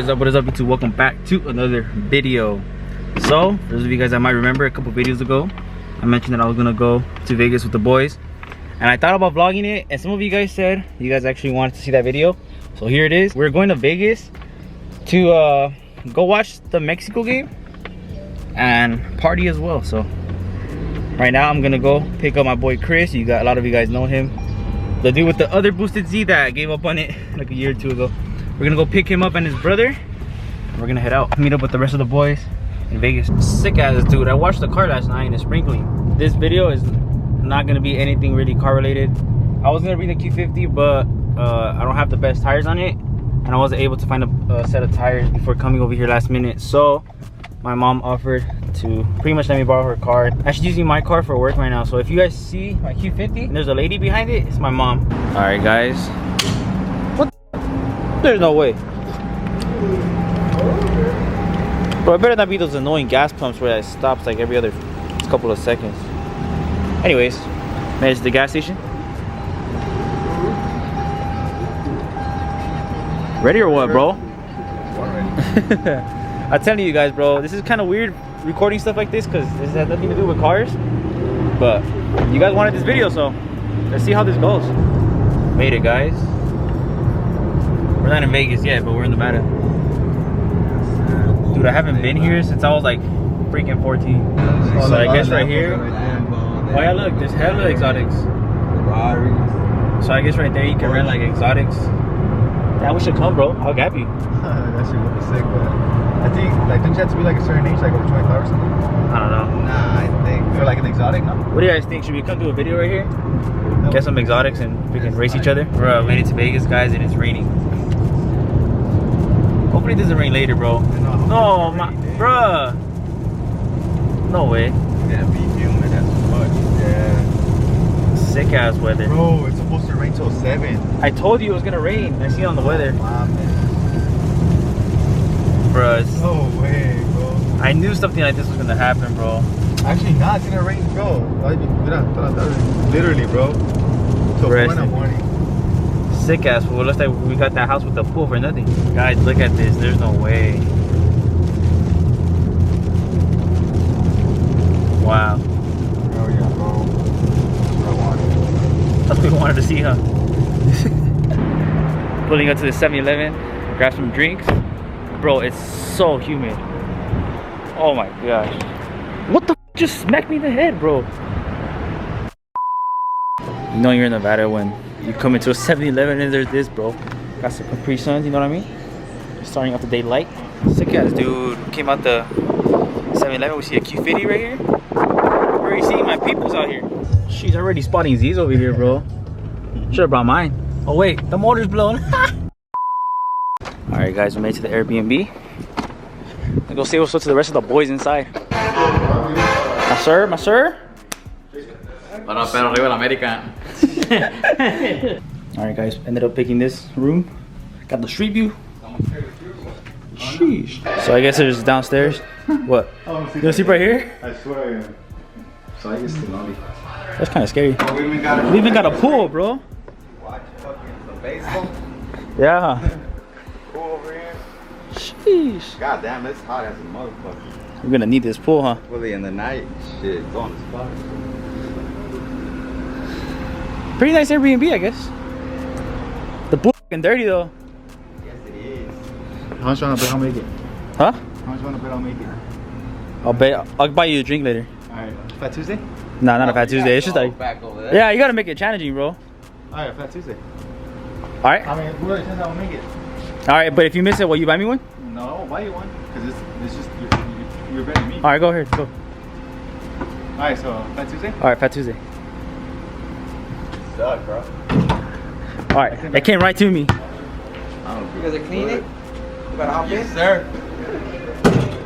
is up, YouTube? Welcome back to another video. So, for those of you guys that might remember, a couple videos ago, I mentioned that I was gonna go to Vegas with the boys. And I thought about vlogging it, and some of you guys said you guys actually wanted to see that video. So here it is. We're going to Vegas to go watch the Mexico game and party as well. So right now I'm gonna go pick up my boy Chris. A lot of you guys know him, the dude with the other boosted Z that gave up on it like a year or two ago. We're gonna go pick him up and his brother, and we're gonna head out, meet up with the rest of the boys in Vegas. Sick ass dude. I watched the car last night and it's sprinkling. This video is not gonna be anything really car related. I was gonna bring the Q50, but I don't have the best tires on it, and I wasn't able to find a set of tires before coming over here last minute. So my mom offered to pretty much let me borrow her car. She's using my car for work right now. So if you guys see my Q50 and there's a lady behind it, it's my mom. All right, guys. What? There's no way. Bro, it better not be those annoying gas pumps where it stops like every other couple of seconds. Anyways, made it to the gas station. Ready or what, bro? I'm telling you guys, bro, this is kind of weird recording stuff like this because this has nothing to do with cars. But you guys wanted this video, so let's see how this goes. Made it, guys. We're not in Vegas yet, but we're in Nevada. Dude, I haven't been here since I was like freaking 14. So I guess right here. Oh yeah, look, there's hella exotics. So I guess right there you can rent like exotics. Yeah, we should come, bro. I'll gap you. That shit would be sick, but I think, like, don't you have to be like a certain age, like over 25 or something? I don't know. Nah, I think for like an exotic, no? What do you guys think? Should we come do a video right here? No. Get some exotics and we can race each other? Bro, made it to Vegas, guys, and it's raining. Hopefully it doesn't rain later, bro. No, my, bruh. No way. Yeah, be humid as fuck. Yeah. Sick ass weather. Bro, it's supposed to rain till 7. I told you it was gonna rain. I see it on the weather. Wow, man. Bruh. No way, bro. I knew something like this was gonna happen, bro. Actually, nah, it's gonna rain, bro. Literally, bro. Till 4 in the morning. Sick ass fool. Looks like we got that house with the pool for nothing. Guys, look at this. There's no way. Wow. Oh yeah, bro. That's what I wanted. That's what we wanted to see, huh? Pulling up to the 7-Eleven, grab some drinks. Bro, it's so humid. Oh my gosh. What the f just smacked me in the head, bro? You know you're in Nevada when you come into a 7-Eleven and there's this, bro. Got some Capri Suns, you know what I mean? Starting off the day light. Sick ass dude. Came out the 7-Eleven, we see a Q50 right here. We're already seeing my peoples out here. She's already spotting Z's over here, bro. Should've brought mine. Oh wait, the motor's blown. Alright guys, we made it to the Airbnb. Let's go say what's up to the rest of the boys inside. My sir, my sir. Alright guys, ended up picking this room. Got the street view. Sheesh. So I guess there's downstairs. What? You wanna sleep right here? I swear I am. So I guess the lobby. That's kind of scary. Oh, we even got a pool, bro. Watch fucking the baseball. Yeah. Pool over here. Sheesh. God damn, it's hot as a motherfucker. We're gonna need this pool, huh? Fully in the night. Shit, go on the spot. Pretty nice Airbnb, I guess. The pool fucking dirty though. Yes, it is. How much you wanna bet I'll make it? Huh? How much you wanna bet I'll make it? I'll buy you a drink later. Alright, Fat Tuesday? Nah, not a Fat Tuesday. It's just like, back over there. yeah, you gotta make it challenging, bro. Alright, Fat Tuesday. All right. I mean, who says I'll make it? All right, but if you miss it, will you buy me one? No, I won't buy you one. Because it's just, you're betting me. All right, go ahead, go. Alright, so Fat Tuesday? All right, Fat Tuesday. Suck, bro. All right, it came right to me. You guys are cleaning it? You better hop in? Yes, sir.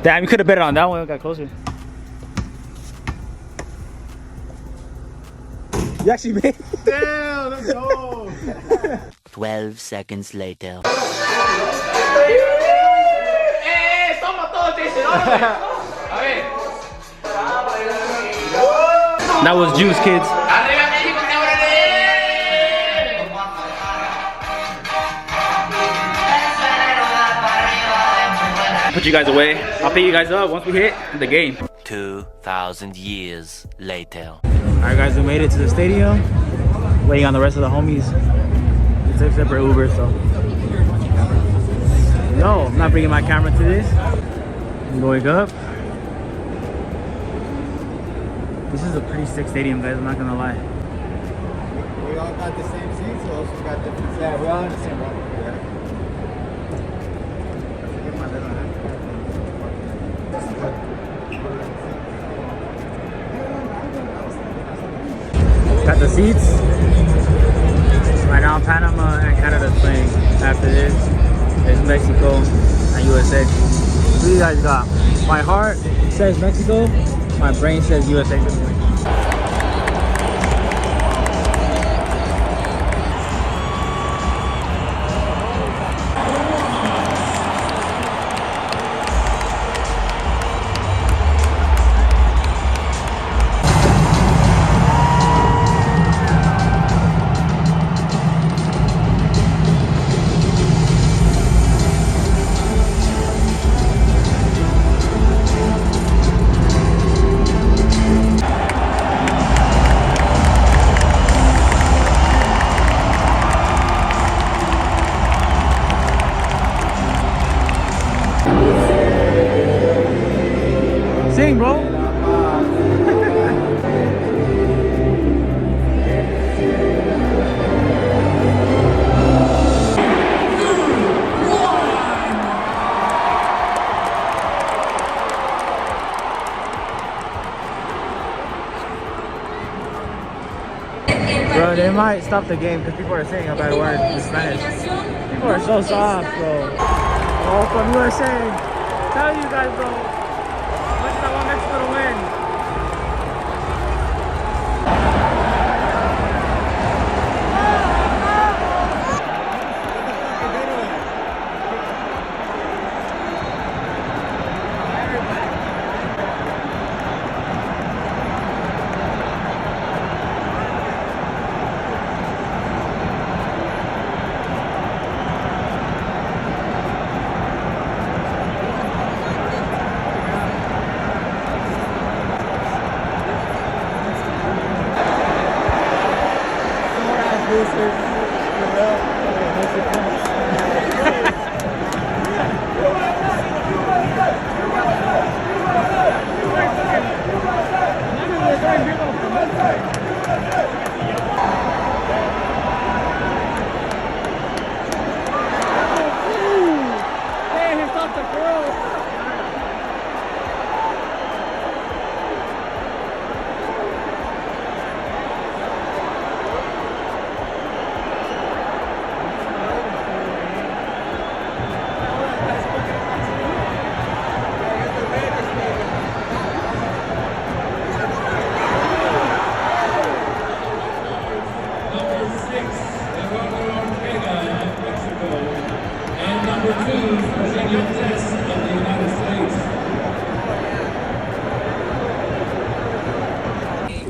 Damn, you could have bet it on that one. It got closer. You actually made it. Damn, let's go. 12 seconds later. That was juice, kids. put you guys away. I'll pick you guys up once we hit the game. 2,000 years later. Alright guys, we made it to the stadium. Waiting on the rest of the homies. We took separate Uber, so. No, I'm not bringing my camera to this. I'm going up. This is a pretty sick stadium, guys, I'm not gonna lie. We all got the same seats, or also got different seats? Yeah, we all in the same one. Got the seats. Right now, Panama and Canada's playing. After this, there's Mexico and USA. What do you guys got? My heart says Mexico. My brain says USA. Sing, bro. Bro, they might stop the game because people are saying a bad word in Spanish. People are so soft, bro. Oh, from USA. Tell you guys, bro. Much as I want Mexico to win.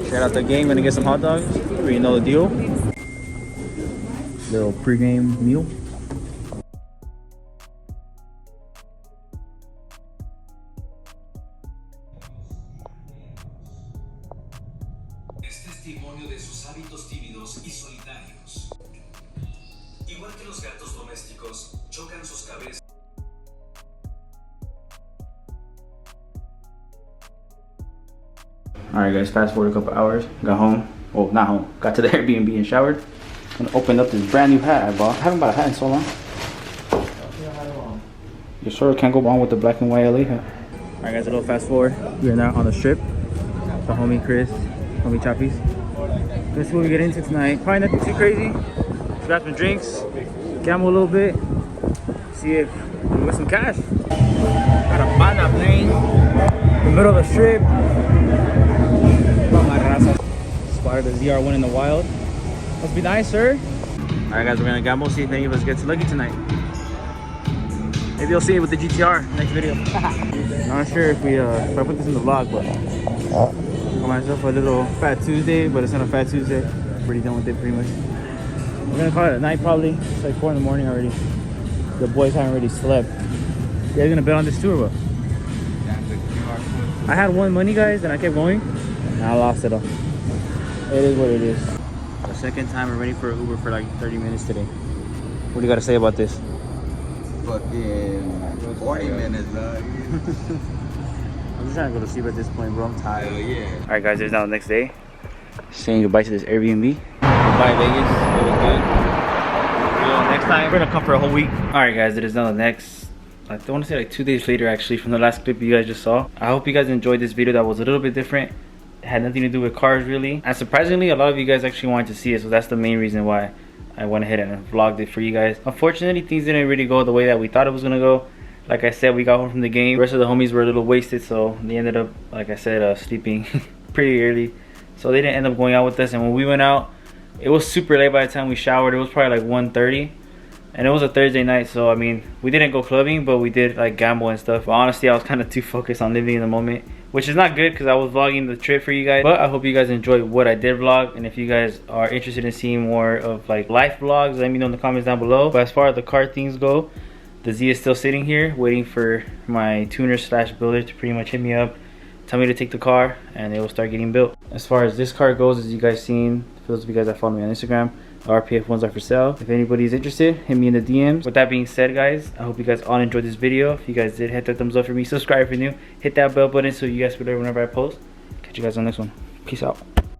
Shout out the game, gonna get some hot dogs. You know the deal. Little pre-game meal. Es testimonio de sus hábitos tímidos y solitarios. Igual que los gatos domésticos, chocan sus cabezas. Alright guys, fast forward a couple hours. Got home. Well, not home. Got to the Airbnb and showered. And opened up this brand new hat I bought. I haven't bought a hat in so long. You sort of can't go wrong with the black and white LA hat. Alright guys, a little fast forward. We are now on the strip. The homie Chris, homie Choppies. This is what we get into tonight. Probably nothing too crazy. Grab some drinks, gamble a little bit, see if we can get some cash. Got a banda playing in the middle of the strip. Spotted the ZR1 in the wild. Must be nice, sir. Alright guys, we're gonna gamble, see if any of us gets lucky tonight. Maybe you'll see it with the GTR next video. Not sure if I put this in the vlog, but I got myself a little Fat Tuesday, but it's not a Fat Tuesday. Pretty done with it pretty much. We're gonna call it at night probably. It's like 4 in the morning already. The boys haven't already slept. You guys gonna bet on this too or what? I had one money, guys, and I kept going, and I lost it all. It is what it is. The second time we're waiting for an Uber for like 30 minutes today. What do you got to say about this? Fucking 40 minutes, dog. I'm just trying to go to sleep at this point, bro. I'm tired. Hell yeah. All right, guys, it's now the next day. Saying goodbye to this Airbnb. Goodbye, Vegas. It was good. Next time, we're gonna come for a whole week. All right, guys, it is now the next, I want to say like 2 days later, actually, from the last clip you guys just saw. I hope you guys enjoyed this video that was a little bit different. It had nothing to do with cars, really. And surprisingly, a lot of you guys actually wanted to see it, so that's the main reason why I went ahead and vlogged it for you guys. Unfortunately, things didn't really go the way that we thought it was gonna go. Like I said, we got home from the game. The rest of the homies were a little wasted, so they ended up, like I said, sleeping pretty early. So they didn't end up going out with us. And when we went out, it was super late by the time we showered. It was probably like 1:30. And it was a Thursday night, so I mean, we didn't go clubbing, but we did like gamble and stuff. But honestly, I was kind of too focused on living in the moment, which is not good because I was vlogging the trip for you guys. But I hope you guys enjoyed what I did vlog, and if you guys are interested in seeing more of like life vlogs, let me know in the comments down below. But as far as the car things go, the Z is still sitting here waiting for my tuner slash builder to pretty much hit me up, tell me to take the car, and it will start getting built. As far as this car goes, as you guys seen, for those of you guys that follow me on Instagram, the RPF ones are for sale. If anybody's interested, hit me in the DMs. With that being said, guys, I hope you guys all enjoyed this video. If you guys did, hit that thumbs up for me. Subscribe if you're new. Hit that bell button so you guys will know whenever I post. Catch you guys on the next one. Peace out.